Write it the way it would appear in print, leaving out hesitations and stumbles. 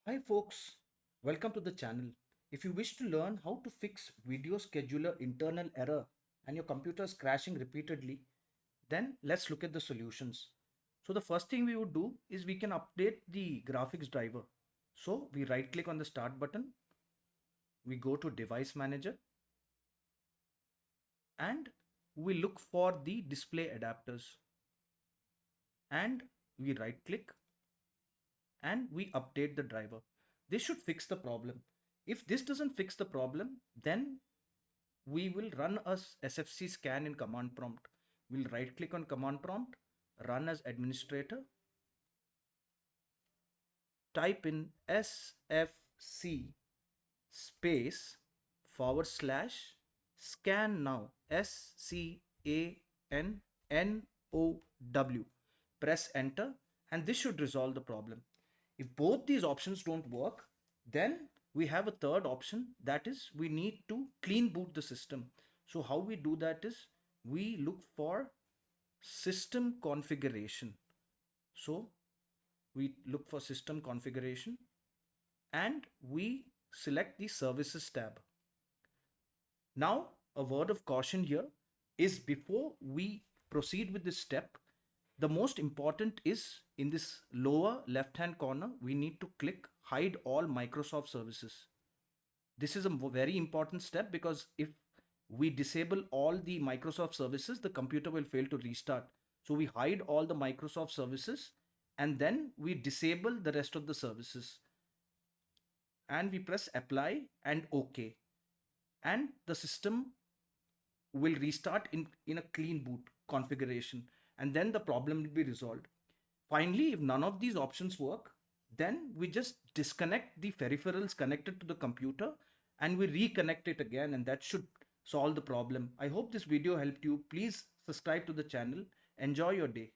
Hi folks, welcome to the channel. If you wish to learn how to fix video scheduler internal error and your computer is crashing repeatedly, then let's look at the solutions. So the first thing we would do is we can update the graphics driver. So we right click on the start button, we go to device manager and we look for the display adapters and we right click and we update the driver. This should fix the problem. If this doesn't fix the problem, then we will run a SFC scan in command prompt. We'll right click on command prompt, run as administrator, type in SFC space / scan now, SCANNOW. Press enter and this should resolve the problem. If both these options don't work, then we have a third option, that is we need to clean boot the system. So how we do that is we look for system configuration. So we look for system configuration and we select the services tab. Now, a word of caution here is before we proceed with this step, the most important is in this lower left hand corner, we need to click hide all Microsoft services. This is a very important step because if we disable all the Microsoft services, the computer will fail to restart. So we hide all the Microsoft services and then we disable the rest of the services and we press apply and OK. And the system will restart in a clean boot configuration and then the problem will be resolved. Finally, if none of these options work, then we just disconnect the peripherals connected to the computer and we reconnect it again, and that should solve the problem. I hope this video helped you. Please subscribe to the channel. Enjoy your day.